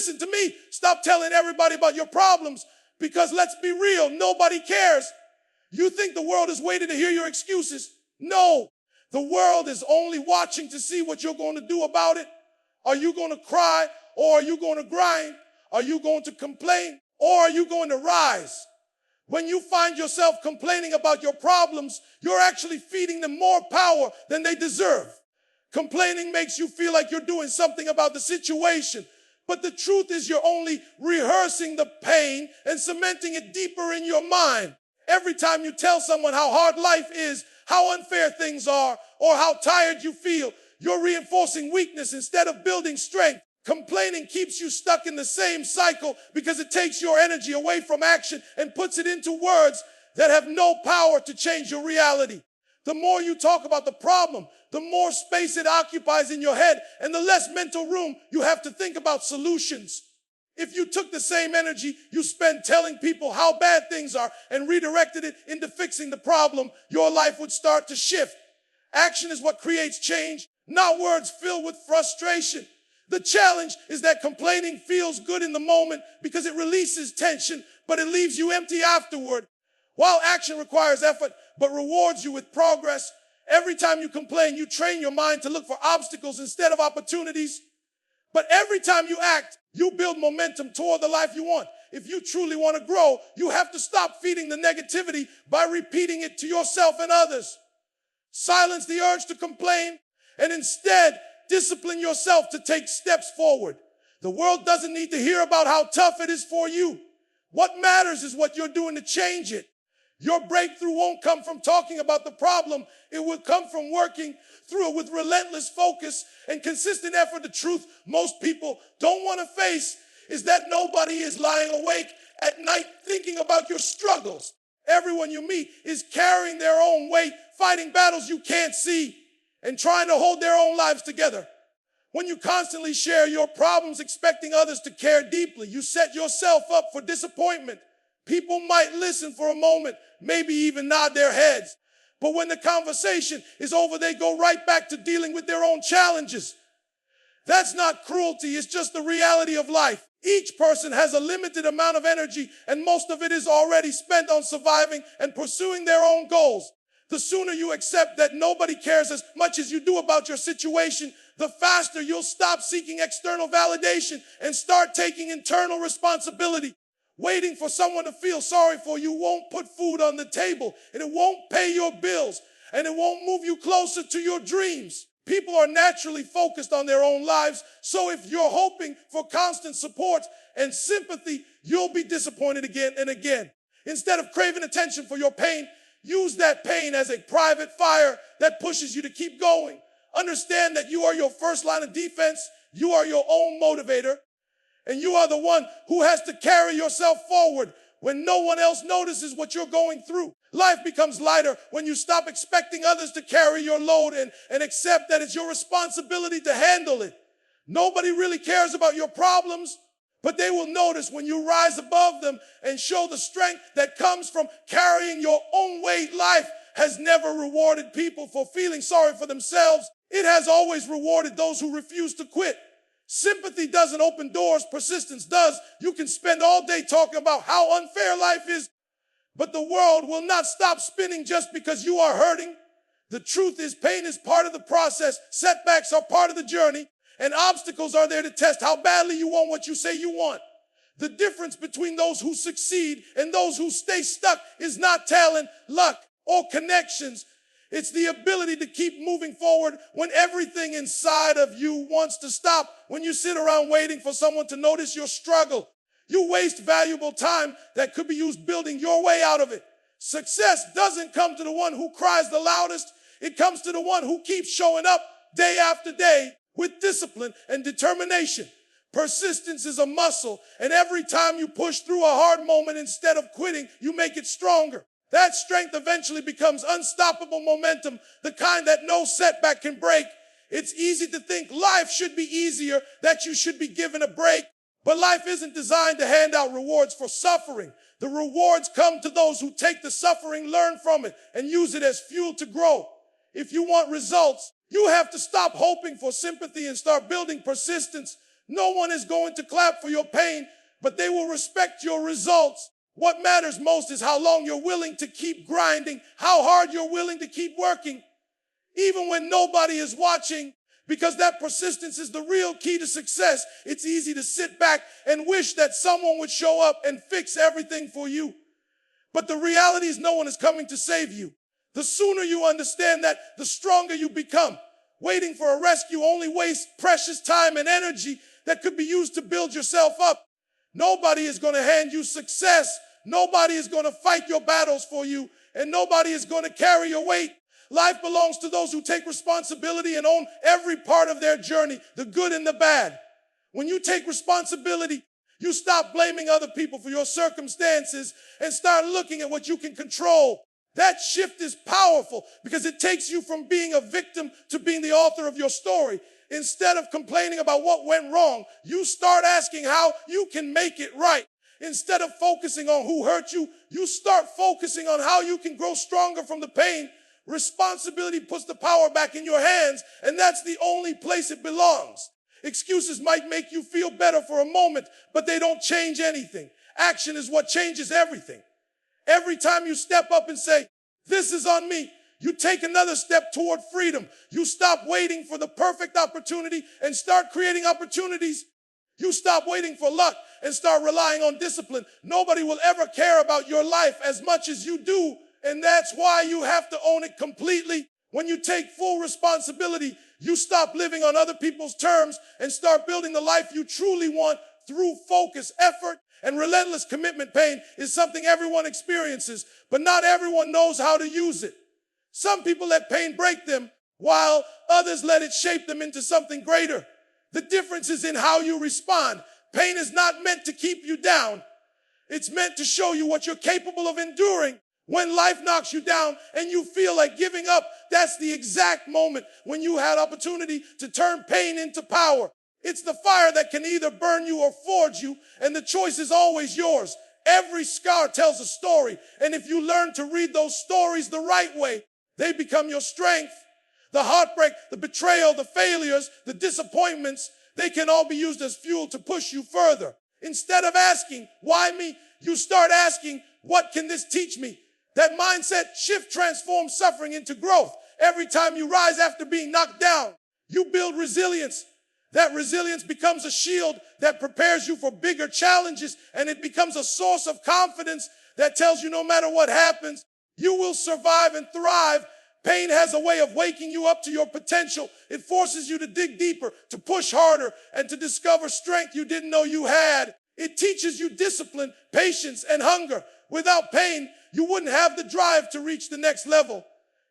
listen to me. Stop telling everybody about your problems, because let's be real, nobody cares. You think the world is waiting to hear your excuses? No, the world is only watching to see what you're going to do about it. Are you going to cry, or are you going to grind? Are you going to complain, or are you going to rise? When you find yourself complaining about your problems, you're actually feeding them more power than they deserve. Complaining makes you feel like you're doing something about the situation. But the truth is you're only rehearsing the pain and cementing it deeper in your mind. Every time you tell someone how hard life is, how unfair things are, or how tired you feel, you're reinforcing weakness instead of building strength. Complaining keeps you stuck in the same cycle because it takes your energy away from action and puts it into words that have no power to change your reality. The more you talk about the problem, the more space it occupies in your head and the less mental room you have to think about solutions. If you took the same energy you spend telling people how bad things are and redirected it into fixing the problem, your life would start to shift. Action is what creates change, not words filled with frustration. The challenge is that complaining feels good in the moment because it releases tension, but it leaves you empty afterward. While action requires effort, but rewards you with progress, every time you complain, you train your mind to look for obstacles instead of opportunities. But every time you act, you build momentum toward the life you want. If you truly want to grow, you have to stop feeding the negativity by repeating it to yourself and others. Silence the urge to complain and instead discipline yourself to take steps forward. The world doesn't need to hear about how tough it is for you. What matters is what you're doing to change it. Your breakthrough won't come from talking about the problem. It will come from working through it with relentless focus and consistent effort. The truth most people don't want to face is that nobody is lying awake at night thinking about your struggles. Everyone you meet is carrying their own weight, fighting battles you can't see, and trying to hold their own lives together. When you constantly share your problems expecting others to care deeply, you set yourself up for disappointment. People might listen for a moment, maybe even nod their heads. But when the conversation is over, they go right back to dealing with their own challenges. That's not cruelty, it's just the reality of life. Each person has a limited amount of energy, and most of it is already spent on surviving and pursuing their own goals. The sooner you accept that nobody cares as much as you do about your situation, the faster you'll stop seeking external validation and start taking internal responsibility. Waiting for someone to feel sorry for you won't put food on the table, and it won't pay your bills, and it won't move you closer to your dreams. People are naturally focused on their own lives, so if you're hoping for constant support and sympathy, you'll be disappointed again and again. Instead of craving attention for your pain, use that pain as a private fire that pushes you to keep going. Understand that you are your first line of defense. You are your own motivator. And you are the one who has to carry yourself forward when no one else notices what you're going through. Life becomes lighter when you stop expecting others to carry your load and accept that it's your responsibility to handle it. Nobody really cares about your problems, but they will notice when you rise above them and show the strength that comes from carrying your own weight. Life has never rewarded people for feeling sorry for themselves. It has always rewarded those who refuse to quit. Sympathy doesn't open doors, persistence does. You can spend all day talking about how unfair life is, but the world will not stop spinning just because you are hurting. The truth is, pain is part of the process, setbacks are part of the journey, and obstacles are there to test how badly you want what you say you want. The difference between those who succeed and those who stay stuck is not talent, luck, or connections. It's the ability to keep moving forward when everything inside of you wants to stop. When you sit around waiting for someone to notice your struggle, you waste valuable time that could be used building your way out of it. Success doesn't come to the one who cries the loudest. It comes to the one who keeps showing up day after day with discipline and determination. Persistence is a muscle, and every time you push through a hard moment instead of quitting, you make it stronger. That strength eventually becomes unstoppable momentum, the kind that no setback can break. It's easy to think life should be easier, that you should be given a break. But life isn't designed to hand out rewards for suffering. The rewards come to those who take the suffering, learn from it, and use it as fuel to grow. If you want results, you have to stop hoping for sympathy and start building persistence. No one is going to clap for your pain, but they will respect your results. What matters most is how long you're willing to keep grinding, how hard you're willing to keep working, even when nobody is watching, because that persistence is the real key to success. It's easy to sit back and wish that someone would show up and fix everything for you. But the reality is no one is coming to save you. The sooner you understand that, the stronger you become. Waiting for a rescue only wastes precious time and energy that could be used to build yourself up. Nobody is going to hand you success. Nobody is going to fight your battles for you, and nobody is going to carry your weight. Life belongs to those who take responsibility and own every part of their journey, the good and the bad. When you take responsibility, you stop blaming other people for your circumstances and start looking at what you can control. That shift is powerful because it takes you from being a victim to being the author of your story. Instead of complaining about what went wrong, you start asking how you can make it right. Instead of focusing on who hurt you, you start focusing on how you can grow stronger from the pain. Responsibility puts the power back in your hands, and that's the only place it belongs. Excuses might make you feel better for a moment, but they don't change anything. Action is what changes everything. Every time you step up and say, "This is on me," you take another step toward freedom. You stop waiting for the perfect opportunity and start creating opportunities. You stop waiting for luck and start relying on discipline. Nobody will ever care about your life as much as you do, and that's why you have to own it completely. When you take full responsibility, you stop living on other people's terms and start building the life you truly want through focus, effort, and relentless commitment. Pain is something everyone experiences, but not everyone knows how to use it. Some people let pain break them, while others let it shape them into something greater. The difference is in how you respond. Pain is not meant to keep you down. It's meant to show you what you're capable of enduring. When life knocks you down and you feel like giving up, that's the exact moment when you had opportunity to turn pain into power. It's the fire that can either burn you or forge you, and the choice is always yours. Every scar tells a story, and if you learn to read those stories the right way, they become your strength. The heartbreak, the betrayal, the failures, the disappointments, they can all be used as fuel to push you further. Instead of asking, "Why me?" you start asking, "What can this teach me?" That mindset shift transforms suffering into growth. Every time you rise after being knocked down, you build resilience. That resilience becomes a shield that prepares you for bigger challenges, and it becomes a source of confidence that tells you no matter what happens, you will survive and thrive. Pain has a way of waking you up to your potential. It forces you to dig deeper, to push harder, and to discover strength you didn't know you had. It teaches you discipline, patience, and hunger. Without pain, you wouldn't have the drive to reach the next level.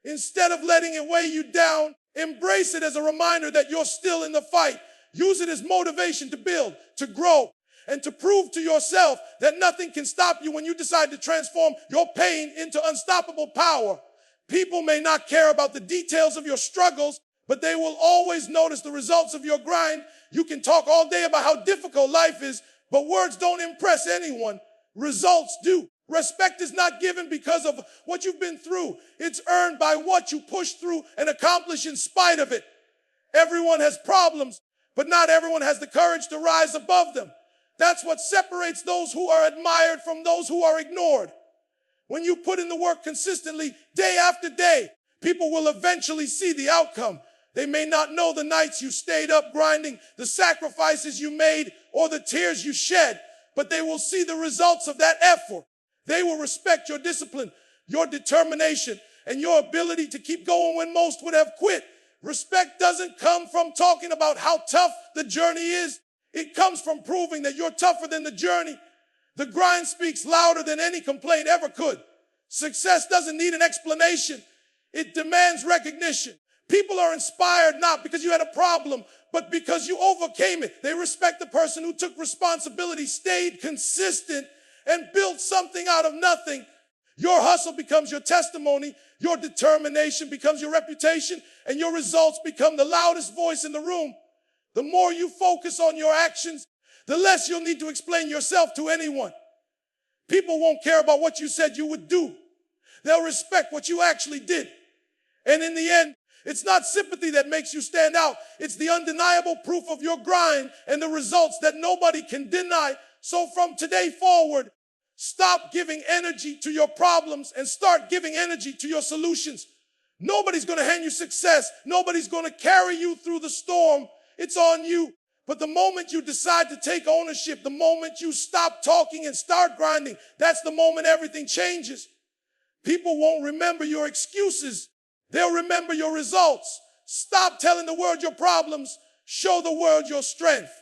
Instead of letting it weigh you down, embrace it as a reminder that you're still in the fight. Use it as motivation to build, to grow, and to prove to yourself that nothing can stop you when you decide to transform your pain into unstoppable power. People may not care about the details of your struggles, but they will always notice the results of your grind. You can talk all day about how difficult life is, but words don't impress anyone. Results do. Respect is not given because of what you've been through. It's earned by what you push through and accomplish in spite of it. Everyone has problems, but not everyone has the courage to rise above them. That's what separates those who are admired from those who are ignored. When you put in the work consistently, day after day, people will eventually see the outcome. They may not know the nights you stayed up grinding, the sacrifices you made, or the tears you shed, but they will see the results of that effort. They will respect your discipline, your determination, and your ability to keep going when most would have quit. Respect doesn't come from talking about how tough the journey is. It comes from proving that you're tougher than the journey. The grind speaks louder than any complaint ever could. Success doesn't need an explanation. It demands recognition. People are inspired not because you had a problem, but because you overcame it. They respect the person who took responsibility, stayed consistent, and built something out of nothing. Your hustle becomes your testimony, your determination becomes your reputation, and your results become the loudest voice in the room. The more you focus on your actions, the less you'll need to explain yourself to anyone. People won't care about what you said you would do. They'll respect what you actually did. And in the end, It's not sympathy that makes you stand out. It's the undeniable proof of your grind and the results that nobody can deny. So from today forward, stop giving energy to your problems and start giving energy to your solutions. Nobody's going to hand you success. Nobody's going to carry you through the storm. It's on you. But the moment you decide to take ownership, the moment you stop talking and start grinding, that's the moment everything changes. People won't remember your excuses. They'll remember your results. Stop telling the world your problems. Show the world your strength.